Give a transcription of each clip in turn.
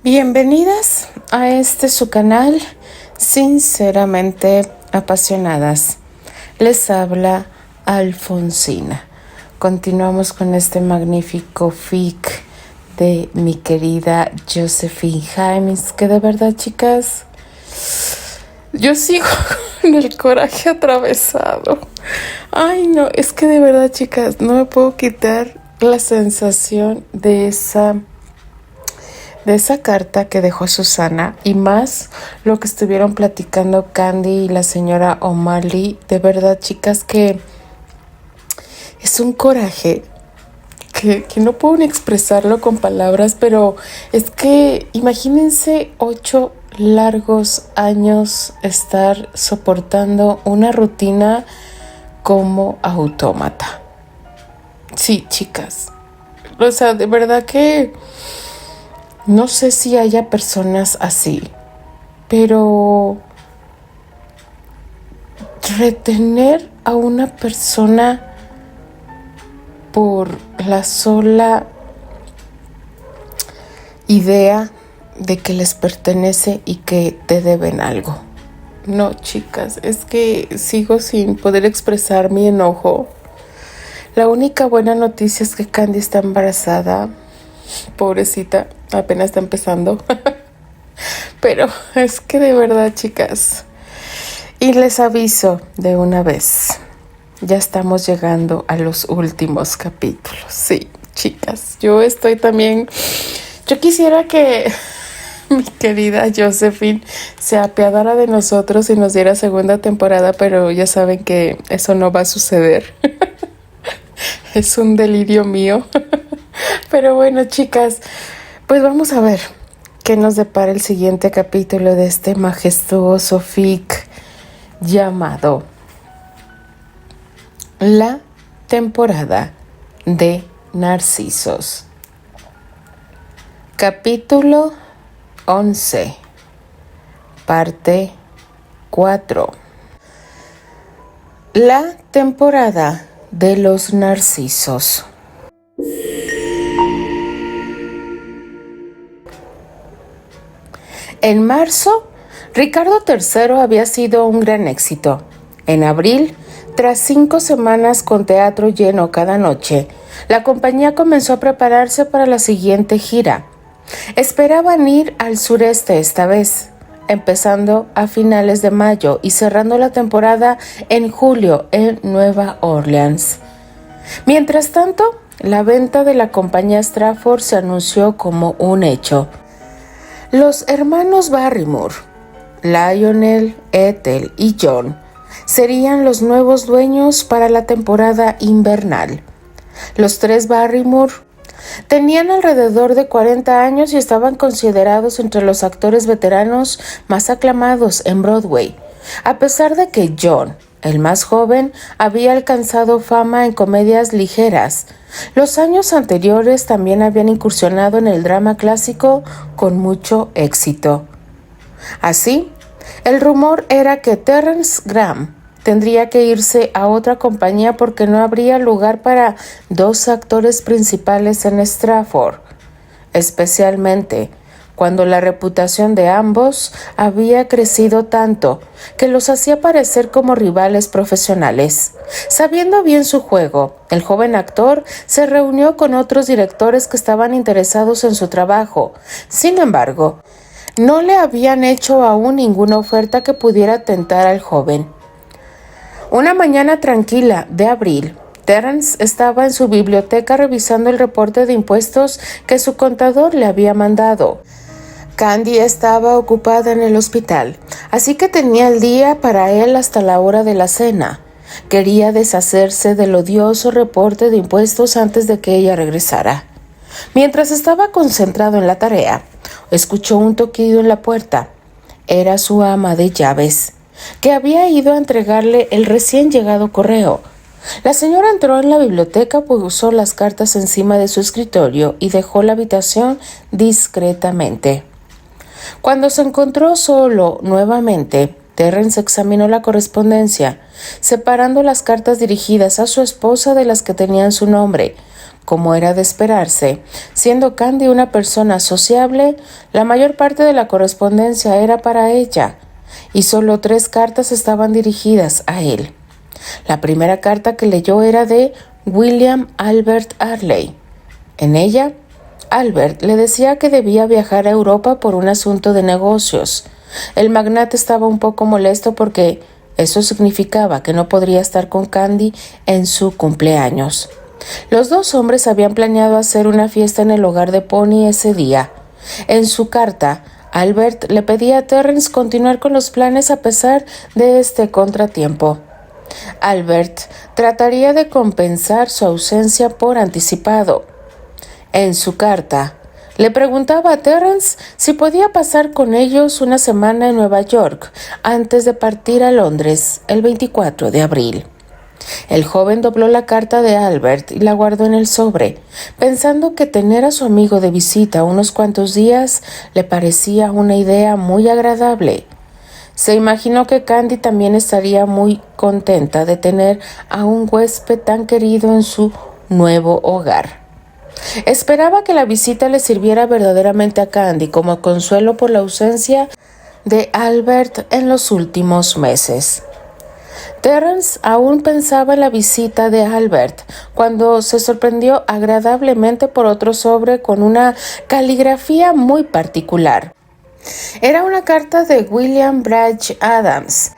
Bienvenidas a este su canal, Sinceramente Apasionadas. Les habla Alfonsina. Continuamos con este magnífico fic de mi querida Josephine Jaimes, que de verdad, chicas, yo sigo con el coraje atravesado. Ay, no, es que de verdad, chicas, no me puedo quitar la sensación de esa carta que dejó Susana, y más lo que estuvieron platicando Candy y la señora O'Malley. De verdad, chicas, que es un coraje que no puedo ni expresarlo con palabras, pero es que imagínense 8 largos años estar soportando una rutina como autómata. Sí, chicas, o sea, de verdad que no sé si haya personas así, pero retener a una persona por la sola idea de que les pertenece y que te deben algo. No, chicas, es que sigo sin poder expresar mi enojo. La única buena noticia es que Candy está embarazada. Pobrecita, apenas está empezando. Pero es que de verdad, chicas, y les aviso de una vez, ya estamos llegando a los últimos capítulos. Sí, chicas, yo quisiera que mi querida Josephine se apiadara de nosotros y nos diera segunda temporada, pero ya saben que eso no va a suceder. Es un delirio mío. Pero bueno, chicas, pues vamos a ver qué nos depara el siguiente capítulo de este majestuoso fic llamado La temporada de Narcisos. Capítulo 11, parte 4. La temporada de los narcisos. En marzo, Ricardo III había sido un gran éxito. En abril, tras 5 semanas con teatro lleno cada noche, la compañía comenzó a prepararse para la siguiente gira. Esperaban ir al sureste esta vez, empezando a finales de mayo y cerrando la temporada en julio en Nueva Orleans. Mientras tanto, la venta de la compañía Stratford se anunció como un hecho. Los hermanos Barrymore, Lionel, Ethel y John, serían los nuevos dueños para la temporada invernal. Los 3 Barrymore tenían alrededor de 40 años y estaban considerados entre los actores veteranos más aclamados en Broadway, a pesar de que John, el más joven, había alcanzado fama en comedias ligeras. Los años anteriores también habían incursionado en el drama clásico con mucho éxito. Así, el rumor era que Terence Graham tendría que irse a otra compañía porque no habría lugar para 2 actores principales en Stratford, especialmente cuando la reputación de ambos había crecido tanto que los hacía parecer como rivales profesionales. Sabiendo bien su juego, el joven actor se reunió con otros directores que estaban interesados en su trabajo. Sin embargo, no le habían hecho aún ninguna oferta que pudiera tentar al joven. Una mañana tranquila de abril, Terence estaba en su biblioteca revisando el reporte de impuestos que su contador le había mandado. Candy estaba ocupada en el hospital, así que tenía el día para él hasta la hora de la cena. Quería deshacerse del odioso reporte de impuestos antes de que ella regresara. Mientras estaba concentrado en la tarea, escuchó un toquido en la puerta. Era su ama de llaves, que había ido a entregarle el recién llegado correo. La señora entró en la biblioteca, puso las cartas encima de su escritorio y dejó la habitación discretamente. Cuando se encontró solo nuevamente, Terence examinó la correspondencia, separando las cartas dirigidas a su esposa de las que tenían su nombre. como era de esperarse, siendo Candy una persona sociable, la mayor parte de la correspondencia era para ella, y solo 3 cartas estaban dirigidas a él. La primera carta que leyó era de William Albert Arley. En ella, Albert le decía que debía viajar a Europa por un asunto de negocios. El magnate estaba un poco molesto porque eso significaba que no podría estar con Candy en su cumpleaños. Los 2 hombres habían planeado hacer una fiesta en el hogar de Pony ese día. En su carta, Albert le pedía a Terrence continuar con los planes a pesar de este contratiempo. Albert trataría de compensar su ausencia por anticipado. En su carta, le preguntaba a Terrence si podía pasar con ellos una semana en Nueva York antes de partir a Londres el 24 de abril. El joven dobló la carta de Albert y la guardó en el sobre, pensando que tener a su amigo de visita unos cuantos días le parecía una idea muy agradable. Se imaginó que Candy también estaría muy contenta de tener a un huésped tan querido en su nuevo hogar. Esperaba que la visita le sirviera verdaderamente a Candy como consuelo por la ausencia de Albert en los últimos meses. Terrence aún pensaba en la visita de Albert cuando se sorprendió agradablemente por otro sobre con una caligrafía muy particular. Era una carta de William Bragg Adams,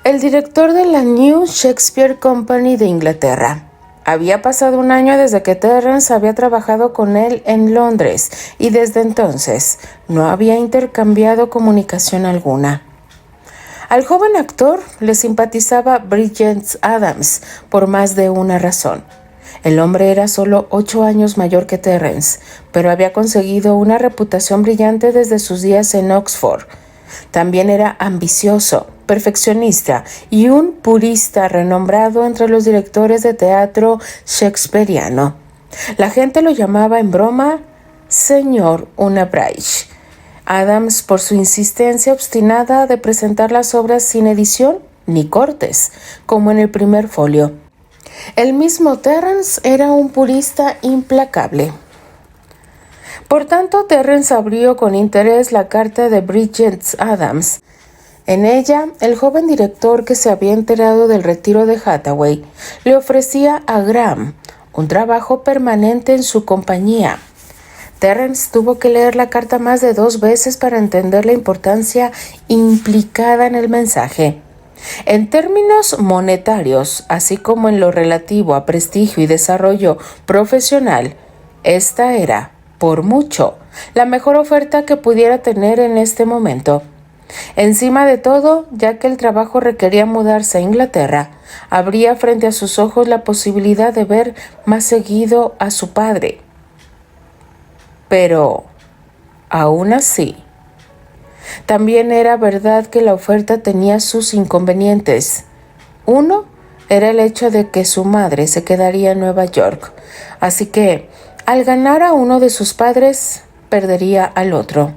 el director de la New Shakespeare Company de Inglaterra. Había pasado un año desde que Terrence había trabajado con él en Londres y desde entonces no había intercambiado comunicación alguna. Al joven actor le simpatizaba Bridget Adams por más de una razón. El hombre era solo 8 años mayor que Terrence, pero había conseguido una reputación brillante desde sus días en Oxford. También era ambicioso, perfeccionista y un purista renombrado entre los directores de teatro shakespeariano. La gente lo llamaba en broma Señor Unabridge Adams por su insistencia obstinada de presentar las obras sin edición ni cortes, como en el primer folio. El mismo Terrence era un purista implacable. Por tanto, Terrence abrió con interés la carta de Bridget Adams. En ella, el joven director que se había enterado del retiro de Hathaway le ofrecía a Graham un trabajo permanente en su compañía. Terrence tuvo que leer la carta más de 2 veces para entender la importancia implicada en el mensaje. En términos monetarios, así como en lo relativo a prestigio y desarrollo profesional, esta era, por mucho, la mejor oferta que pudiera tener en este momento. Encima de todo, ya que el trabajo requería mudarse a Inglaterra, habría frente a sus ojos la posibilidad de ver más seguido a su padre. Pero, aún así, también era verdad que la oferta tenía sus inconvenientes. Uno era el hecho de que su madre se quedaría en Nueva York, así que, al ganar a uno de sus padres, perdería al otro.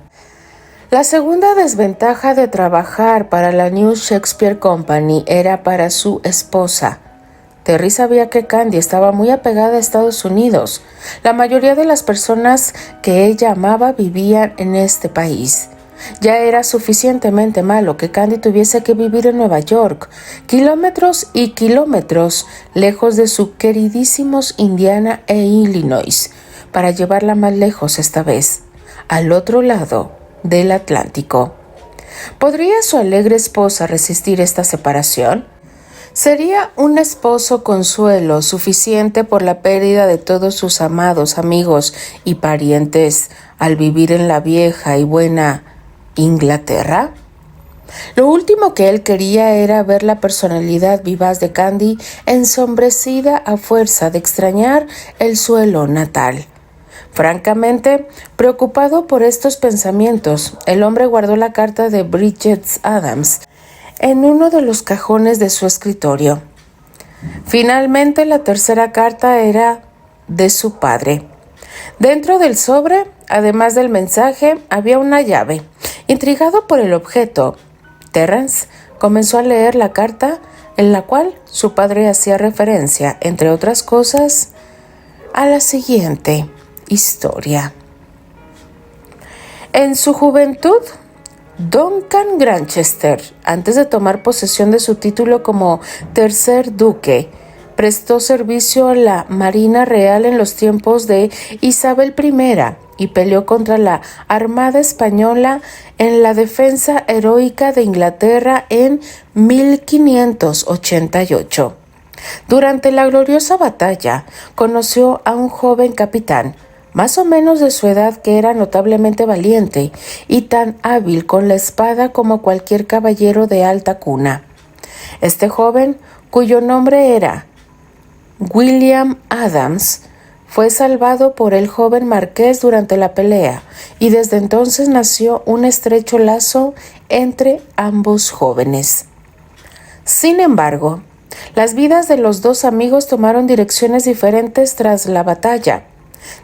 La segunda desventaja de trabajar para la New Shakespeare Company era para su esposa. Terry sabía que Candy estaba muy apegada a Estados Unidos. La mayoría de las personas que ella amaba vivían en este país. Ya era suficientemente malo que Candy tuviese que vivir en Nueva York, kilómetros y kilómetros lejos de sus queridísimos Indiana e Illinois, para llevarla más lejos esta vez, al otro lado del Atlántico. ¿Podría su alegre esposa resistir esta separación? ¿Sería un esposo consuelo suficiente por la pérdida de todos sus amados amigos y parientes al vivir en la vieja y buena Inglaterra? Lo último que él quería era ver la personalidad vivaz de Candy ensombrecida a fuerza de extrañar el suelo natal. Francamente, preocupado por estos pensamientos, el hombre guardó la carta de Bridget Adams en uno de los cajones de su escritorio. Finalmente, la tercera carta era de su padre. Dentro del sobre, además del mensaje, había una llave. Intrigado por el objeto, Terrence comenzó a leer la carta en la cual su padre hacía referencia, entre otras cosas, a la siguiente historia. En su juventud, Duncan Grantchester, antes de tomar posesión de su título como tercer duque, prestó servicio a la Marina Real en los tiempos de Isabel I y peleó contra la Armada Española en la defensa heroica de Inglaterra en 1588. Durante la gloriosa batalla, conoció a un joven capitán, más o menos de su edad, que era notablemente valiente y tan hábil con la espada como cualquier caballero de alta cuna. Este joven, cuyo nombre era William Adams, fue salvado por el joven marqués durante la pelea, y desde entonces nació un estrecho lazo entre ambos jóvenes. Sin embargo, las vidas de los dos amigos tomaron direcciones diferentes tras la batalla.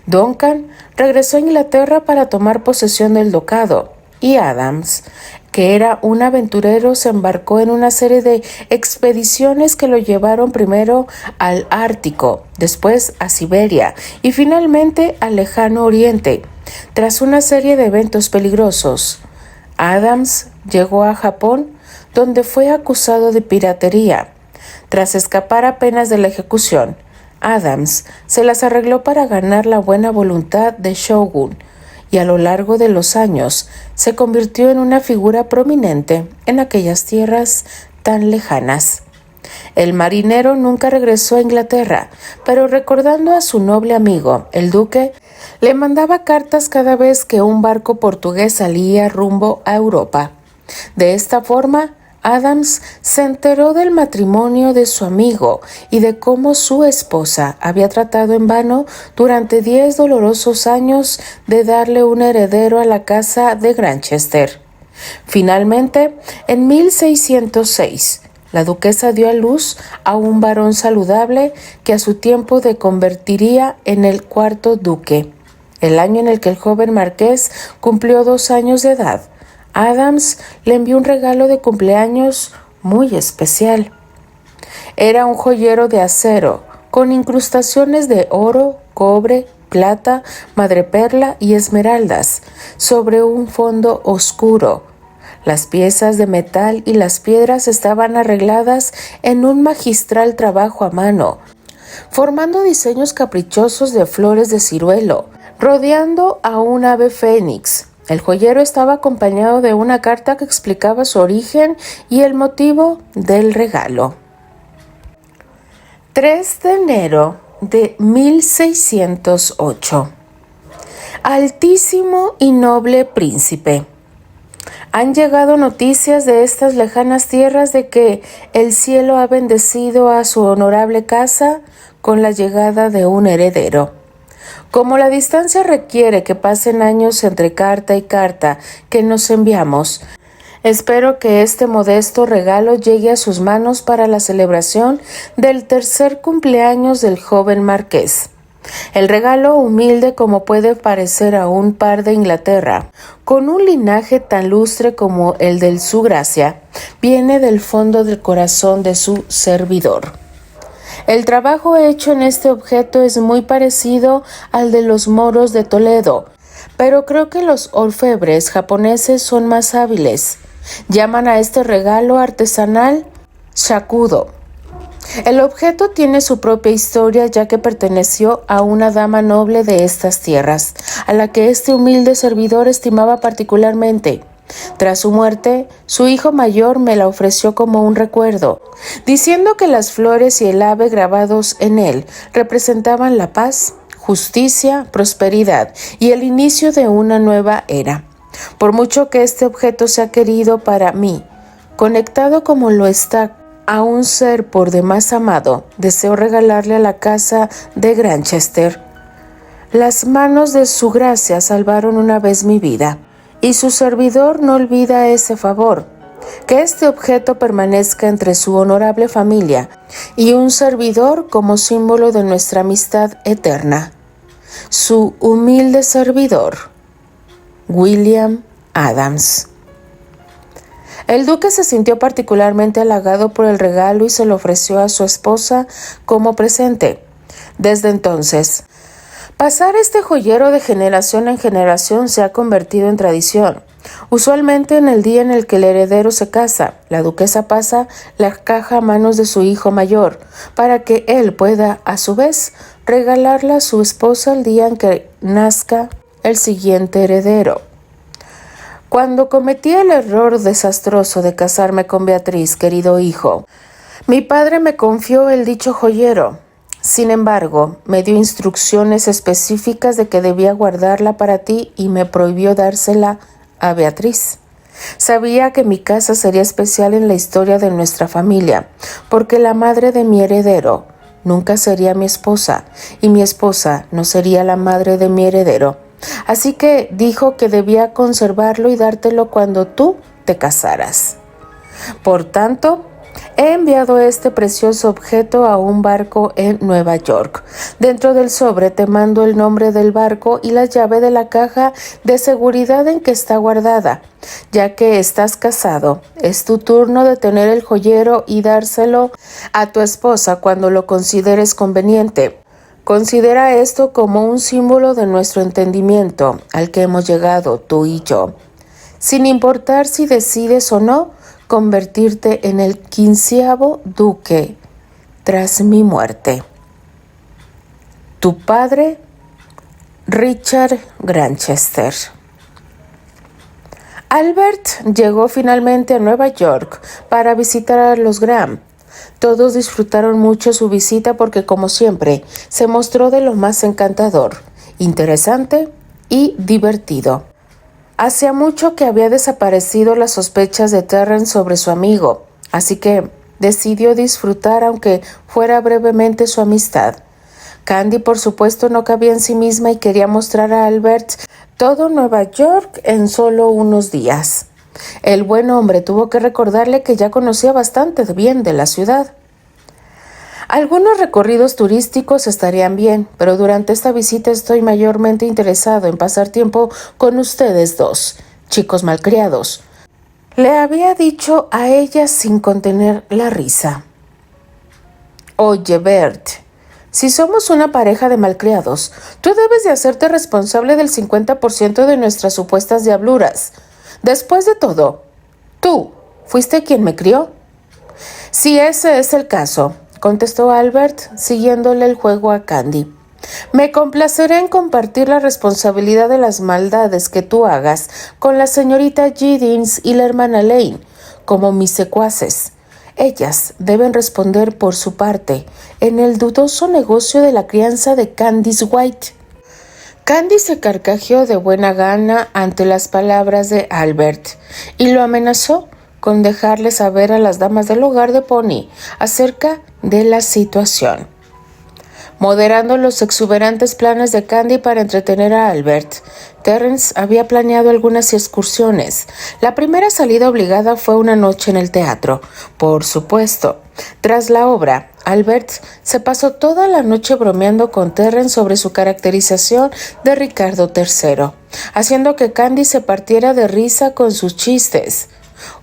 Duncan regresó a Inglaterra para tomar posesión del ducado, y Adams, que era un aventurero, se embarcó en una serie de expediciones que lo llevaron primero al Ártico, después a Siberia y finalmente al Lejano Oriente. Tras una serie de eventos peligrosos, Adams llegó a Japón, donde fue acusado de piratería. Tras escapar apenas de la ejecución, Adams se las arregló para ganar la buena voluntad de Shogun, y a lo largo de los años se convirtió en una figura prominente en aquellas tierras tan lejanas. El marinero nunca regresó a Inglaterra, pero recordando a su noble amigo, el duque, le mandaba cartas cada vez que un barco portugués salía rumbo a Europa. De esta forma, Adams se enteró del matrimonio de su amigo y de cómo su esposa había tratado en vano durante 10 dolorosos años de darle un heredero a la casa de Grantchester. Finalmente, en 1606, la duquesa dio a luz a un varón saludable que a su tiempo se convertiría en el cuarto duque. El año en el que el joven marqués cumplió 2 años de edad, Adams le envió un regalo de cumpleaños muy especial. Era un joyero de acero, con incrustaciones de oro, cobre, plata, madreperla y esmeraldas, sobre un fondo oscuro. Las piezas de metal y las piedras estaban arregladas en un magistral trabajo a mano, formando diseños caprichosos de flores de ciruelo, rodeando a un ave fénix. El joyero estaba acompañado de una carta que explicaba su origen y el motivo del regalo. 3 de enero de 1608. Altísimo y noble príncipe, han llegado noticias de estas lejanas tierras de que el cielo ha bendecido a su honorable casa con la llegada de un heredero. Como la distancia requiere que pasen años entre carta y carta que nos enviamos, espero que este modesto regalo llegue a sus manos para la celebración del tercer cumpleaños del joven marqués. El regalo, humilde como puede parecer a un par de Inglaterra, con un linaje tan lustre como el de su gracia, viene del fondo del corazón de su servidor. El trabajo hecho en este objeto es muy parecido al de los moros de Toledo, pero creo que los orfebres japoneses son más hábiles. Llaman a este regalo artesanal shakudo. El objeto tiene su propia historia, ya que perteneció a una dama noble de estas tierras, a la que este humilde servidor estimaba particularmente. Tras su muerte, su hijo mayor me la ofreció como un recuerdo, diciendo que las flores y el ave grabados en él representaban la paz, justicia, prosperidad y el inicio de una nueva era. Por mucho que este objeto sea querido para mí, conectado como lo está a un ser por demás amado, deseo regalarle a la casa de Grantchester. Las manos de su gracia salvaron una vez mi vida, y su servidor no olvida ese favor. Que este objeto permanezca entre su honorable familia y un servidor como símbolo de nuestra amistad eterna. Su humilde servidor, William Adams. El duque se sintió particularmente halagado por el regalo y se lo ofreció a su esposa como presente. Desde entonces, Pasar este joyero de generación en generación se ha convertido en tradición. Usualmente en el día en el que el heredero se casa, la duquesa pasa la caja a manos de su hijo mayor, para que él pueda, a su vez, regalarla a su esposa el día en que nazca el siguiente heredero. Cuando cometí el error desastroso de casarme con Beatriz, querido hijo, mi padre me confió el dicho joyero. Sin embargo, me dio instrucciones específicas de que debía guardarla para ti y me prohibió dársela a Beatriz. Sabía que mi casa sería especial en la historia de nuestra familia, porque la madre de mi heredero nunca sería mi esposa y mi esposa no sería la madre de mi heredero. Así que dijo que debía conservarlo y dártelo cuando tú te casaras. Por tanto, he enviado este precioso objeto a un barco en Nueva York. Dentro del sobre te mando el nombre del barco y la llave de la caja de seguridad en que está guardada. Ya que estás casado, es tu turno de tener el joyero y dárselo a tu esposa cuando lo consideres conveniente. Considera esto como un símbolo de nuestro entendimiento al que hemos llegado tú y yo. Sin importar si decides o no convertirte en el 15º duque tras mi muerte. Tu padre, Richard Granchester. Albert llegó finalmente a Nueva York para visitar a los Graham. Todos disfrutaron mucho su visita porque, como siempre, se mostró de lo más encantador, interesante y divertido. Hacía mucho que había desaparecido las sospechas de Terrence sobre su amigo, así que decidió disfrutar aunque fuera brevemente su amistad. Candy, por supuesto, no cabía en sí misma y quería mostrar a Albert todo Nueva York en solo unos días. El buen hombre tuvo que recordarle que ya conocía bastante bien de la ciudad. Algunos recorridos turísticos estarían bien, pero durante esta visita estoy mayormente interesado en pasar tiempo con ustedes dos, chicos malcriados. Le había dicho a ella sin contener la risa. Oye, Bert, si somos una pareja de malcriados, tú debes de hacerte responsable del 50% de nuestras supuestas diabluras. Después de todo, tú fuiste quien me crió. Si ese es el caso, contestó Albert, siguiéndole el juego a Candy. Me complaceré en compartir la responsabilidad de las maldades que tú hagas con la señorita Giddens y la hermana Lane, como mis secuaces. Ellas deben responder por su parte en el dudoso negocio de la crianza de Candice White. Candy se carcajeó de buena gana ante las palabras de Albert y lo amenazó con dejarle saber a las damas del hogar de Pony acerca de la situación. Moderando los exuberantes planes de Candy para entretener a Albert, Terrence había planeado algunas excursiones. La primera salida obligada fue una noche en el teatro, por supuesto. Tras la obra, Albert se pasó toda la noche bromeando con Terrence sobre su caracterización de Ricardo III, haciendo que Candy se partiera de risa con sus chistes.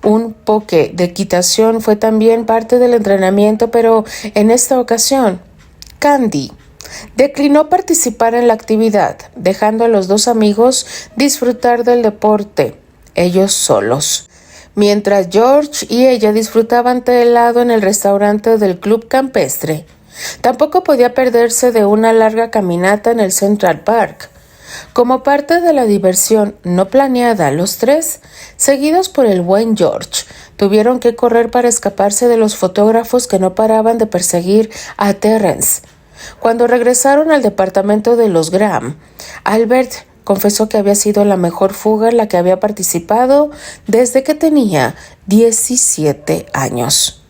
Un poque de equitación fue también parte del entrenamiento, pero en esta ocasión, Candy declinó participar en la actividad, dejando a los dos amigos disfrutar del deporte, ellos solos. Mientras George y ella disfrutaban té helado en el restaurante del club campestre. Tampoco podía perderse de una larga caminata en el Central Park. Como parte de la diversión no planeada, los tres, seguidos por el buen George, tuvieron que correr para escaparse de los fotógrafos que no paraban de perseguir a Terrence. Cuando regresaron al departamento de los Graham, Albert confesó que había sido la mejor fuga en la que había participado desde que tenía 17 años.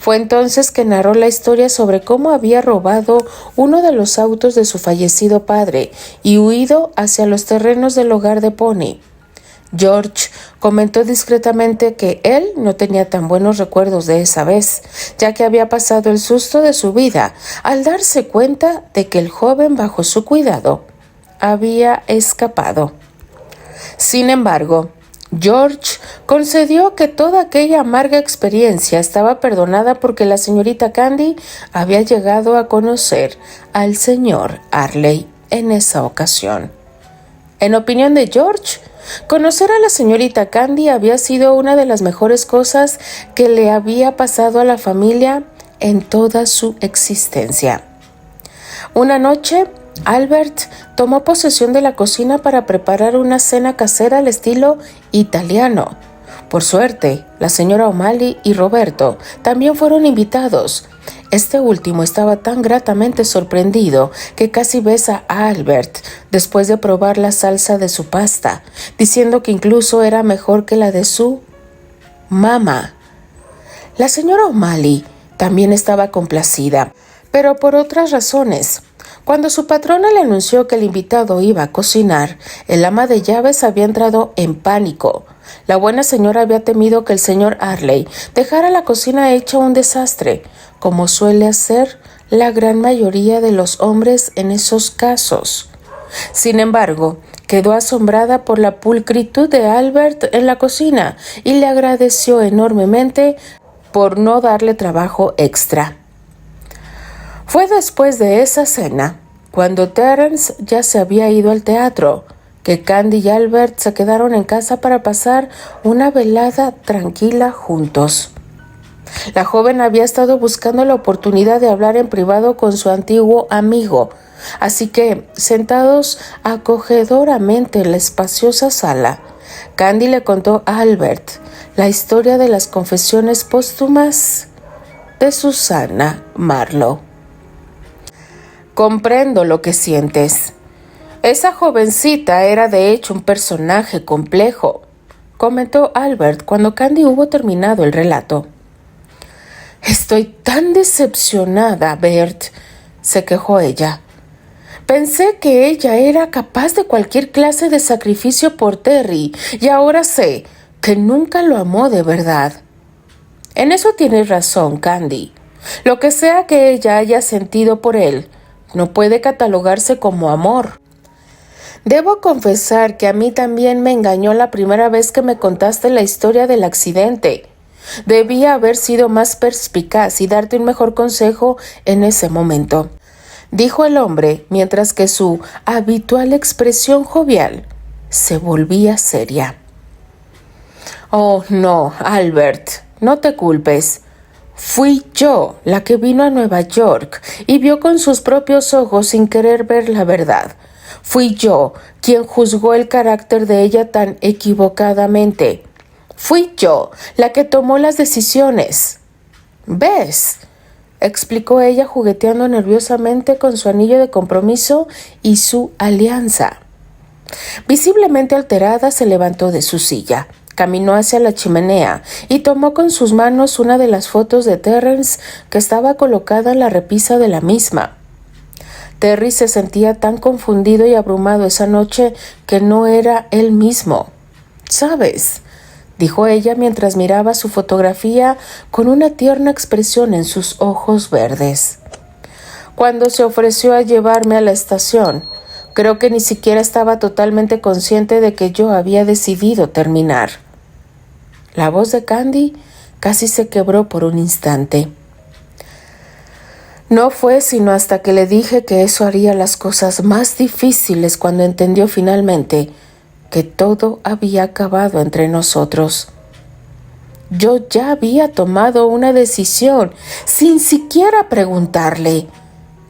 Fue entonces que narró la historia sobre cómo había robado uno de los autos de su fallecido padre y huido hacia los terrenos del hogar de Pony. George comentó discretamente que él no tenía tan buenos recuerdos de esa vez, ya que había pasado el susto de su vida al darse cuenta de que el joven bajo su cuidado había escapado. Sin embargo, George concedió que toda aquella amarga experiencia estaba perdonada porque la señorita Candy había llegado a conocer al señor Arley en esa ocasión. En opinión de George, conocer a la señorita Candy había sido una de las mejores cosas que le había pasado a la familia en toda su existencia. Una noche, Albert tomó posesión de la cocina para preparar una cena casera al estilo italiano. Por suerte, la señora O'Malley y Roberto también fueron invitados. Este último estaba tan gratamente sorprendido que casi besa a Albert después de probar la salsa de su pasta, diciendo que incluso era mejor que la de su mamá. La señora O'Malley también estaba complacida, pero por otras razones. Cuando su patrona le anunció que el invitado iba a cocinar, el ama de llaves había entrado en pánico. La buena señora había temido que el señor Arley dejara la cocina hecha un desastre, como suele hacer la gran mayoría de los hombres en esos casos. Sin embargo, quedó asombrada por la pulcritud de Albert en la cocina y le agradeció enormemente por no darle trabajo extra. Fue después de esa cena, cuando Terence ya se había ido al teatro, que Candy y Albert se quedaron en casa para pasar una velada tranquila juntos. La joven había estado buscando la oportunidad de hablar en privado con su antiguo amigo, así que, sentados acogedoramente en la espaciosa sala, Candy le contó a Albert la historia de las confesiones póstumas de Susannah Marlowe. Comprendo lo que sientes. Esa jovencita era de hecho un personaje complejo, comentó Albert cuando Candy hubo terminado el relato. Estoy tan decepcionada, Bert, se quejó ella. Pensé que ella era capaz de cualquier clase de sacrificio por Terry y ahora sé que nunca lo amó de verdad. En eso tienes razón, Candy. Lo que sea que ella haya sentido por él, no puede catalogarse como amor. Debo confesar que a mí también me engañó la primera vez que me contaste la historia del accidente. Debía haber sido más perspicaz y darte un mejor consejo en ese momento, dijo el hombre mientras que su habitual expresión jovial se volvía seria. Oh, no, Albert, no te culpes. Fui yo la que vino a Nueva York y vio con sus propios ojos sin querer ver la verdad. Fui yo quien juzgó el carácter de ella tan equivocadamente. Fui yo la que tomó las decisiones. ¿Ves?, explicó ella jugueteando nerviosamente con su anillo de compromiso y su alianza. Visiblemente alterada, se levantó de su silla. Caminó hacia la chimenea y tomó con sus manos una de las fotos de Terence que estaba colocada en la repisa de la misma. Terry se sentía tan confundido y abrumado esa noche que no era él mismo. ¿Sabes?, dijo ella mientras miraba su fotografía con una tierna expresión en sus ojos verdes. Cuando se ofreció a llevarme a la estación, creo que ni siquiera estaba totalmente consciente de que yo había decidido terminar. La voz de Candy casi se quebró por un instante. No fue sino hasta que le dije que eso haría las cosas más difíciles cuando entendió finalmente que todo había acabado entre nosotros. Yo ya había tomado una decisión sin siquiera preguntarle,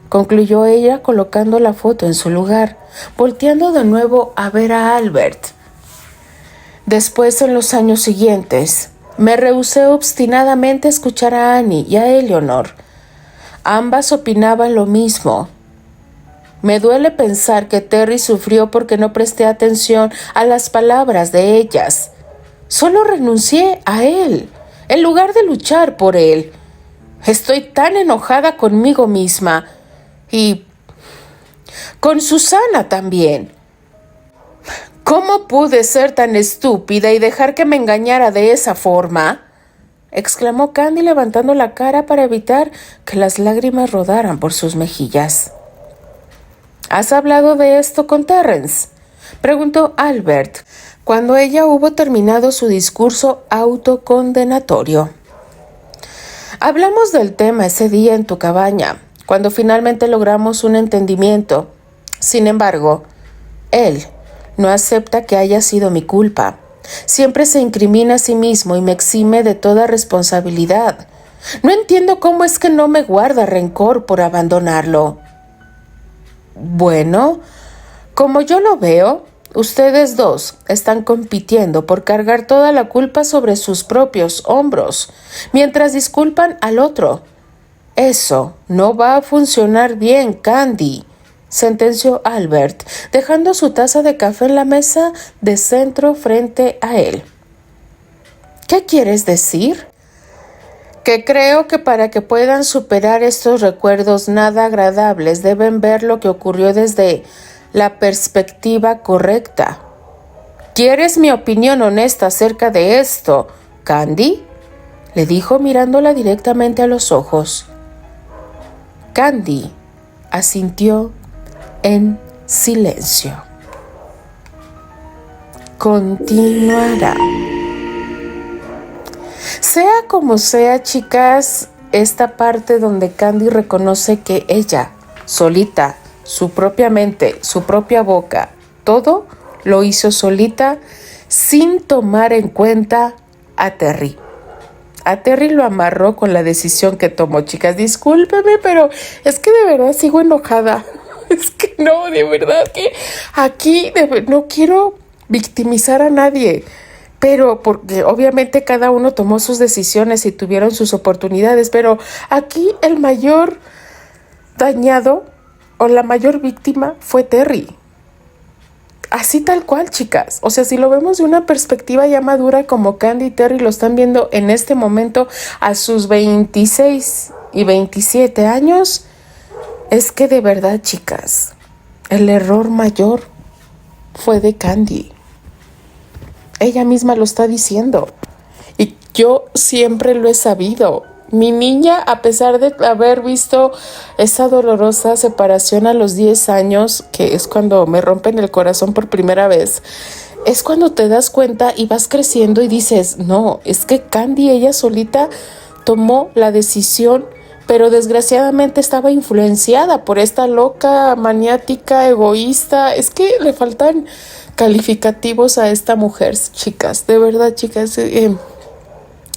concluyó ella colocando la foto en su lugar, volteando de nuevo a ver a Albert. Después, en los años siguientes, me rehusé obstinadamente a escuchar a Annie y a Eleanor. Ambas opinaban lo mismo. Me duele pensar que Terry sufrió porque no presté atención a las palabras de ellas. Solo renuncié a él, en lugar de luchar por él. Estoy tan enojada conmigo misma y con Susannah también. ¿Cómo pude ser tan estúpida y dejar que me engañara de esa forma?, exclamó Candy levantando la cara para evitar que las lágrimas rodaran por sus mejillas. ¿Has hablado de esto con Terence?, preguntó Albert, cuando ella hubo terminado su discurso autocondenatorio. Hablamos del tema ese día en tu cabaña, cuando finalmente logramos un entendimiento. Sin embargo, él no acepta que haya sido mi culpa. Siempre se incrimina a sí mismo y me exime de toda responsabilidad. No entiendo cómo es que no me guarda rencor por abandonarlo. Bueno, como yo lo veo, ustedes dos están compitiendo por cargar toda la culpa sobre sus propios hombros, mientras disculpan al otro. Eso no va a funcionar bien, Candy, sentenció Albert, dejando su taza de café en la mesa de centro frente a él. ¿Qué quieres decir? Que creo que para que puedan superar estos recuerdos nada agradables deben ver lo que ocurrió desde la perspectiva correcta. ¿Quieres mi opinión honesta acerca de esto, Candy?, le dijo mirándola directamente a los ojos. Candy asintió en silencio. Continuará. Sea como sea, chicas, esta parte donde Candy reconoce que ella, solita, su propia mente, su propia boca, todo lo hizo solita sin tomar en cuenta a Terry. A Terry lo amarró con la decisión que tomó, chicas. Discúlpeme, pero es que de verdad sigo enojada. Es que no, de verdad que aquí no quiero victimizar a nadie. Pero porque obviamente cada uno tomó sus decisiones y tuvieron sus oportunidades. Pero aquí el mayor dañado o la mayor víctima fue Terry. Así tal cual, chicas. O sea, si lo vemos de una perspectiva ya madura como Candy y Terry lo están viendo en este momento a sus 26 y 27 años, es que de verdad, chicas, el error mayor fue de Candy. Ella misma lo está diciendo. Y yo siempre lo he sabido. Mi niña, a pesar de haber visto esa dolorosa separación a los 10 años, que es cuando me rompen el corazón por primera vez, es cuando te das cuenta y vas creciendo y dices, no, es que Candy, ella solita tomó la decisión, pero desgraciadamente estaba influenciada por esta loca, maniática, egoísta. Es que le faltan calificativos a esta mujer, chicas. De verdad, chicas,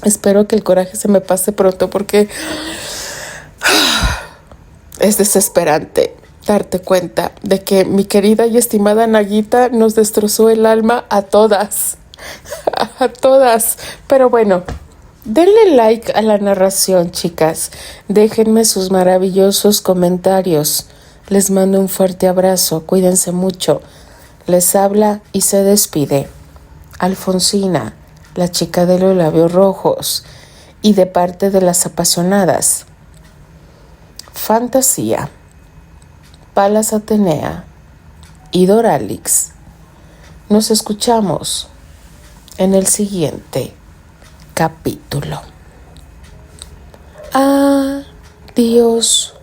espero que el coraje se me pase pronto porque es desesperante darte cuenta de que mi querida y estimada Naguita nos destrozó el alma a todas. A todas. Pero bueno, denle like a la narración, chicas. Déjenme sus maravillosos comentarios. Les mando un fuerte abrazo. Cuídense mucho. Les habla y se despide Alfonsina, la chica de los labios rojos, y de parte de las apasionadas. Fantasía, Palas Atenea y Doralix. Nos escuchamos en el siguiente capítulo. Adiós.